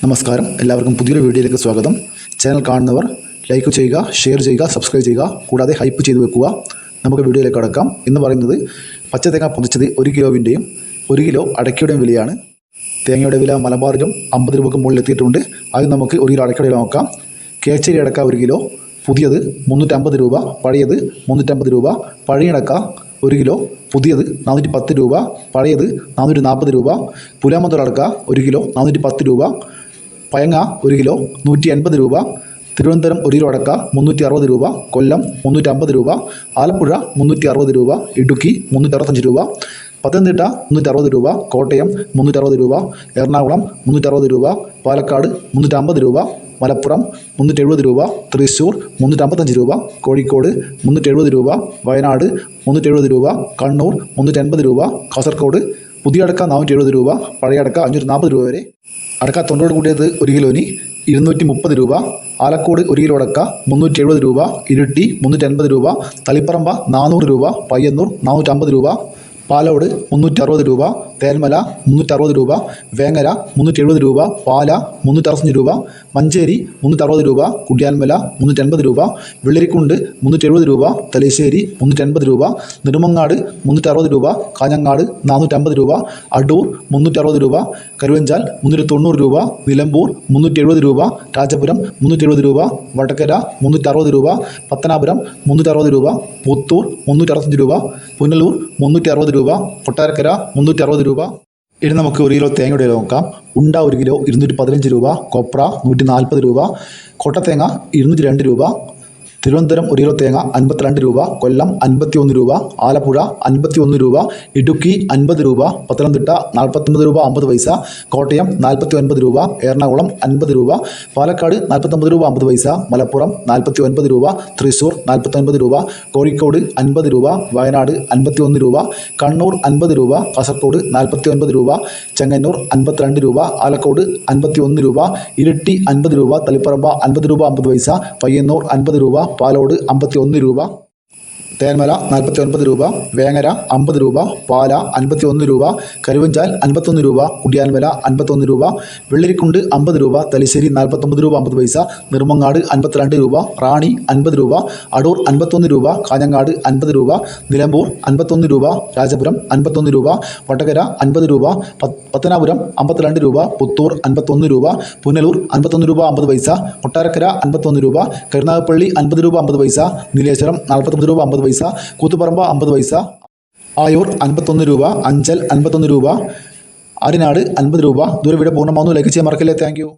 നമസ്കാരം, എല്ലാവർക്കും പുതിയൊരു വീഡിയോയിലേക്ക് സ്വാഗതം. ചാനൽ കാണുന്നവർ ലൈക്ക് ചെയ്യുക, ഷെയർ ചെയ്യുക, സബ്സ്ക്രൈബ് ചെയ്യുക, കൂടാതെ ഹൈപ്പ് ചെയ്ത് വെക്കുക. നമുക്ക് വീഡിയോയിലേക്ക് കടക്കാം. ഇന്ന് പറയുന്നത് പച്ചത്തേങ്ങ പൊതിച്ചത് 1 കിലോവിൻ്റെയും 1 കിലോ അടയ്ക്കയുടെയും വിലയാണ്. തേങ്ങയുടെ വില മലബാറിലും 50 രൂപയ്ക്ക് മുകളിൽ എത്തിയിട്ടുണ്ട്. ആദ്യം നമുക്ക് 1 കിലോ അടയ്ക്കയുടെ നോക്കാം. കേച്ചരി അടക്ക 1 കിലോ, പുതിയത് 350 രൂപ, പഴയത് 350 രൂപ. പഴയടക്ക 1 കിലോ, പുതിയത് 410 രൂപ, പഴയത് 440 രൂപ. പുലാമന്തോടക്ക 1 കിലോ 410 രൂപ. പയങ്ങ 1 കിലോ 180 രൂപ. തിരുവനന്തപുരം 1 കിലോ അടക്ക 360 രൂപ. കൊല്ലം 350 രൂപ. ആലപ്പുഴ 360 രൂപ. ഇടുക്കി 365 രൂപ. പത്തനംതിട്ട 360 രൂപ. കോട്ടയം 360 രൂപ. എറണാകുളം 360 രൂപ. പാലക്കാട് 350 രൂപ. മലപ്പുറം 370 രൂപ. തൃശ്ശൂർ 355 രൂപ. കോഴിക്കോട് 370 രൂപ. വയനാട് 370 രൂപ. കണ്ണൂർ 380 രൂപ. കാസർഗോഡ് പുതിയ അടക്ക 470 രൂപ. പഴയ അടക്ക 540 രൂപ വരെ. അടക്ക തൊണ്ടോട് കൂടിയത് 1 കിലോന് 230 രൂപ. ആലക്കോട് 1 കിലോ അടക്ക 370 രൂപ. ഇരിട്ടി 380 രൂപ. തളിപ്പറമ്പ 400 രൂപ. പയ്യന്നൂർ 450 രൂപ. പാലോട് 360 രൂപ. തേന്മല 360 രൂപ. വേങ്ങര 370 രൂപ. പാല 365 രൂപ. മഞ്ചേരി 360 രൂപ. കുടിയാൻമല 380 രൂപ. വെള്ളരിക്കുണ്ട് 370 രൂപ. തലശ്ശേരി 380 രൂപ. നെടുമങ്ങാട് 360 രൂപ. കാഞ്ഞങ്ങാട് 450 രൂപ. അടൂർ 360 രൂപ. കരുവഞ്ചാൽ 390 രൂപ. നിലമ്പൂർ 370 രൂപ. രാജപുരം 370 രൂപ. വടകര 360 രൂപ. പത്തനാപുരം 360 രൂപ. പുത്തൂർ 365 രൂപ. പുനലൂർ 360 രൂപ. കൊട്ടാരക്കര 360 രൂപ. ഇനി നമുക്ക് 1 കിലോ തേങ്ങയുടെ നോക്കാം. ഉണ്ട 1 കിലോ 215 രൂപ. കൊപ്ര 140 രൂപ. കൊട്ടത്തേങ്ങ 202 രൂപ. തിരുവനന്തപുരം 1 കിലോ തേങ്ങ 52 രൂപ. കൊല്ലം 51 രൂപ. ആലപ്പുഴ 51 രൂപ. ഇടുക്കി 50 രൂപ. പത്തനംതിട്ട 49 രൂപ 50 പൈസ. കോട്ടയം 49 രൂപ. എറണാകുളം 50 രൂപ. പാലക്കാട് 49 രൂപ 50 പൈസ. മലപ്പുറം 49 രൂപ. തൃശ്ശൂർ 49 രൂപ. കോഴിക്കോട് 50 രൂപ. വയനാട് 51 രൂപ. കണ്ണൂർ 50 രൂപ. കാസർഗോഡ് 49 രൂപ. ചെങ്ങന്നൂർ 52 രൂപ. ആലക്കോട് 51 രൂപ. ഇരിട്ടി 50 രൂപ. തളിപ്പറമ്പ 50 രൂപ 50 പൈസ. പയ്യന്നൂർ 50 രൂപ. പാലോട് 51 രൂപ. തേന്മല 49 രൂപ. വേങ്ങര 50 രൂപ. പാല 51 രൂപ. കരുവഞ്ചാൽ 51 രൂപ. കുടിയാൻമല 51 രൂപ. വെള്ളരിക്കുണ്ട് 50 രൂപ. തലശ്ശേരി 49 രൂപ 50 പൈസ. നെടുമങ്ങാട് 52 രൂപ. റാണി 50 രൂപ. അടൂർ 51 രൂപ. കാഞ്ഞങ്ങാട് 50 രൂപ. നിലമ്പൂർ 51 രൂപ. രാജപുരം 51 രൂപ. വടകര 50 രൂപ. പത്തനാപുരം 52 രൂപ. പുത്തൂർ 51 രൂപ. പുനലൂർ 51 രൂപ 50 പൈസ. കൊട്ടാരക്കര 51 രൂപ. കരുനാഗപ്പള്ളി 50 രൂപ 50 പൈസ. നീലേശ്വരം 49 രൂപ 50 പൈസ. കൂത്തുപറമ്പ 50 പൈസ. ആയൂർ 51 രൂപ. അഞ്ചൽ 51 രൂപ. ആര്യനാട് 50 രൂപ. ദൂരം വീഡിയോ പൂർണ്ണമാവുന്നു. ലൈക്ക് ചെയ്യാൻ മറക്കല്ലേ. Thank you.